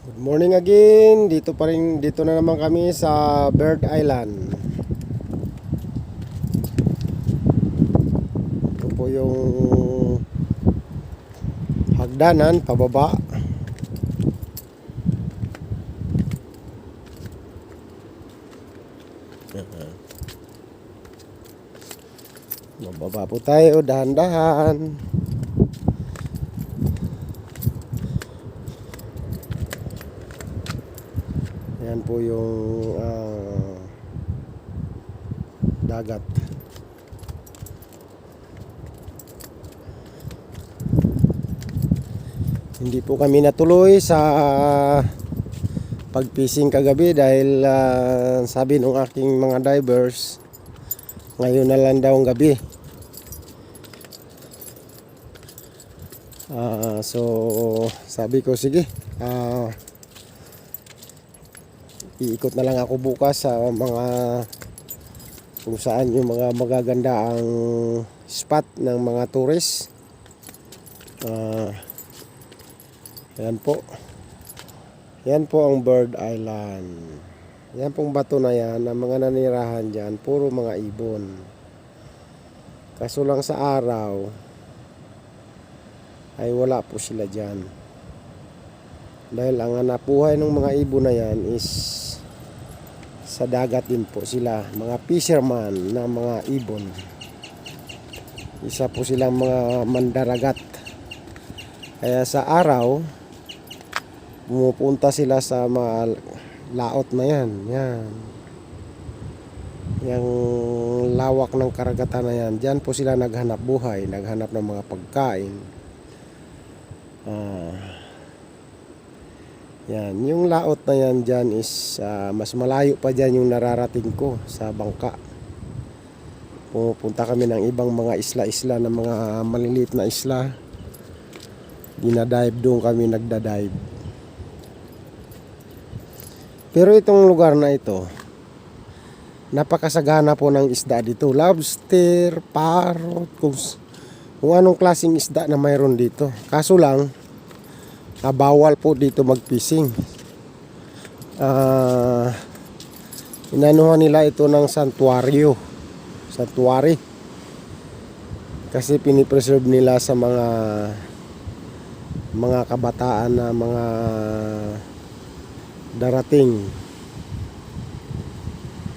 Good morning again. Dito na naman kami sa Bird Island. Ito po yung hagdanan pababa. Bababa po tayo dahan-dahan. Yan po yung dagat. Hindi po kami natuloy sa pag-fishing kagabi dahil sabi ng aking mga divers, ngayon na lang daw ang gabi. So sabi ko sige, iikot na lang ako bukas sa mga kung saan yung mga magaganda ang spot ng mga tourist. Yan po. Yan po ang Bird Island. Yan pong bato na yan, ang mga nanirahan dyan, puro mga ibon. Kaso lang sa araw ay wala po sila dyan. Dahil ang hanap buhay ng mga ibon na yan is sa dagat din po sila, mga fisherman na mga ibon. Isa po silang mga mandaragat. Kaya sa araw pumupunta sila sa mga laot na yan. Yung lawak ng karagatan na yan, dyan po sila naghanap buhay, naghanap ng mga pagkain. Yan, yung laot na yan dyan is mas malayo pa dyan yung nararating ko sa bangka. Pupunta kami ng ibang mga isla-isla, ng mga maliliit na isla. Dinadive doon kami, nagdadive. Pero itong lugar na ito, napakasagana po ng isda dito. Lobster, parrot, kung anong klaseng isda na mayroon dito. Kaso lang, bawal po dito mag-fishing. Inanuhan nila ito ng sanctuary. Kasi pinipreserve nila sa mga kabataan na mga darating.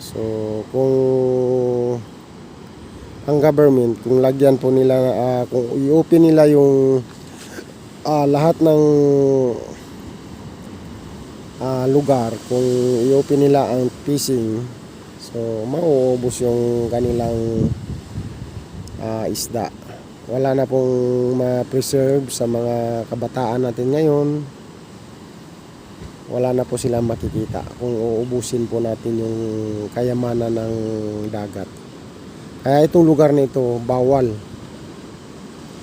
So kung ang government, kung lagyan po nila, kung i-open nila yung lahat ng lugar, kung i-open nila ang fishing, so mauubos yung kanilang isda. Wala na pong ma-preserve sa mga kabataan natin ngayon. Wala na po silang makikita kung uubusin po natin yung kayamanan ng dagat. Kaya itong lugar na ito bawal.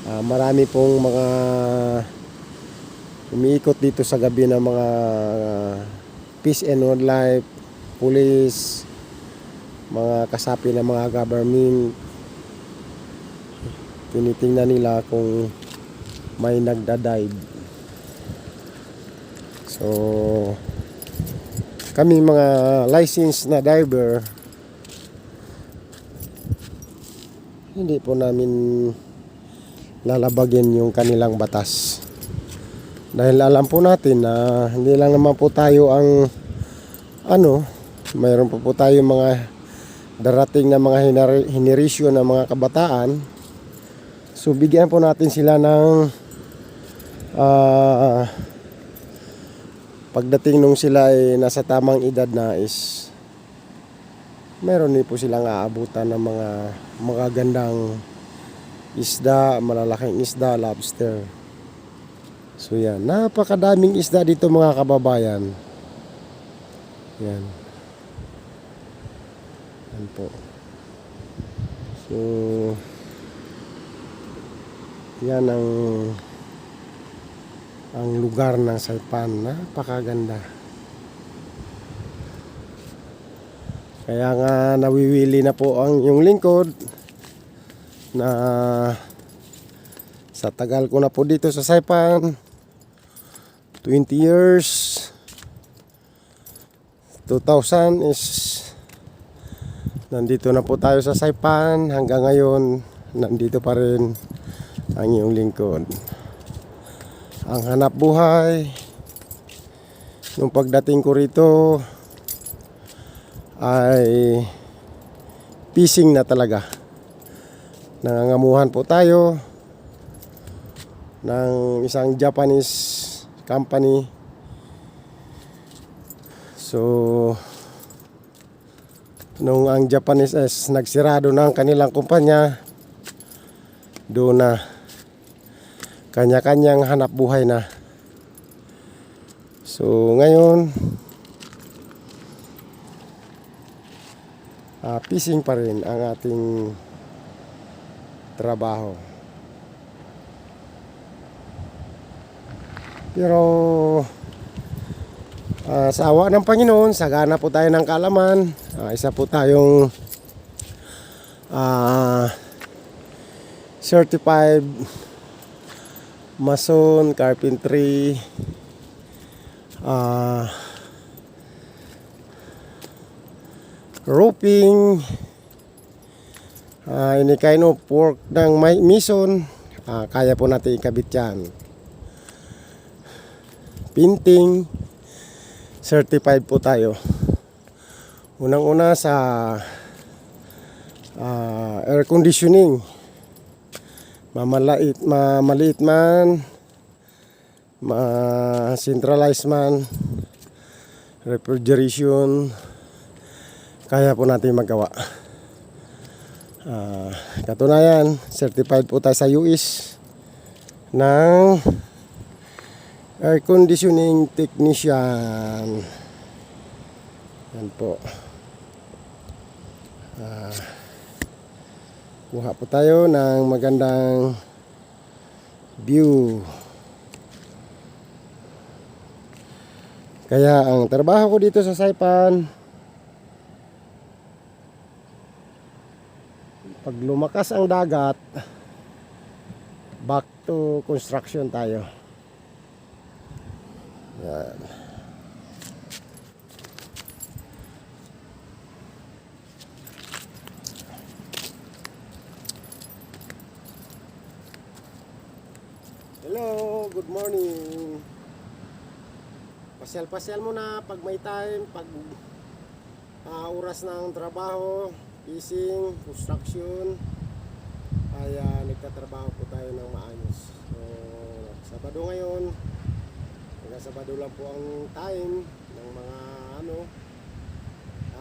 Marami pong mga umiikot dito sa gabi ng mga Fish and Wildlife, police, mga kasapi ng mga government. Tinitingnan nila kung may nagdadive. So kami mga licensed na diver, hindi po namin lalabagin yung kanilang batas. Dahil alam po natin na hindi lang naman po tayo ang mayroon po tayo mga darating na mga henerasyon ng mga kabataan. So bigyan po natin sila ng pagdating nung sila ay nasa tamang edad na is meron din po silang aabutan ng mga magagandang isda, malalaking isda, lobster. So yan, napakadaming isda dito mga kababayan. Yan po. So yan ang lugar ng Saipan. Napakaganda. Kaya nga nawiwili na po ang yung lingkod na sa tagal ko na po dito sa Saipan, 20 years, 2000 is nandito na po tayo sa Saipan. Hanggang ngayon nandito pa rin ang iyong lingkod. Ang hanap buhay nung pagdating ko rito ay fishing na talaga. Nangangamuhan po tayo ng isang Japanese company. So nung ang Japanese is nagsirado na ang kanilang kumpanya, doon na kanya-kanyang hanap buhay na. So ngayon fishing pa rin ang ating trabaho. Pero sa awa ng Panginoon, sagana po tayo ng kaalaman. Isa po tayong certified mason, carpentry, roofing, any kind of work ng mason, kaya po natin ikabit yan. Painting, certified po tayo. Unang-una sa air conditioning, maliit man, centralized man, refrigeration, kaya po natin magawa. Katunayan, certified po tayo sa US ng air conditioning technician. Yan po. Kuha po tayo ng magandang view. Kaya ang trabaho ko dito sa Saipan, pag lumakas ang dagat, back to construction tayo. Yan. Hello, good morning. Pasyal-pasyal muna pag may time, pag oras ng trabaho, fishing, construction, ay nagtatrabaho po tayo ng maayos. So, Sabado ngayon, hanggang Sabado lang po ang time ng mga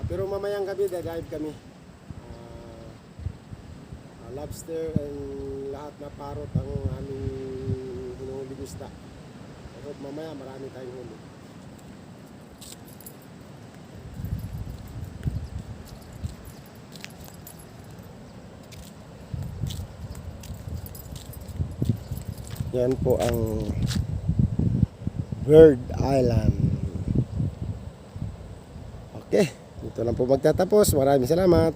pero mamayang gabi dive kami. Lobster and lahat na parot ang aming hinuhuling isda. Pero mamaya marami tayong huli. Yan po ang Bird Island. Okay, dito lang po magtatapos. Maraming salamat.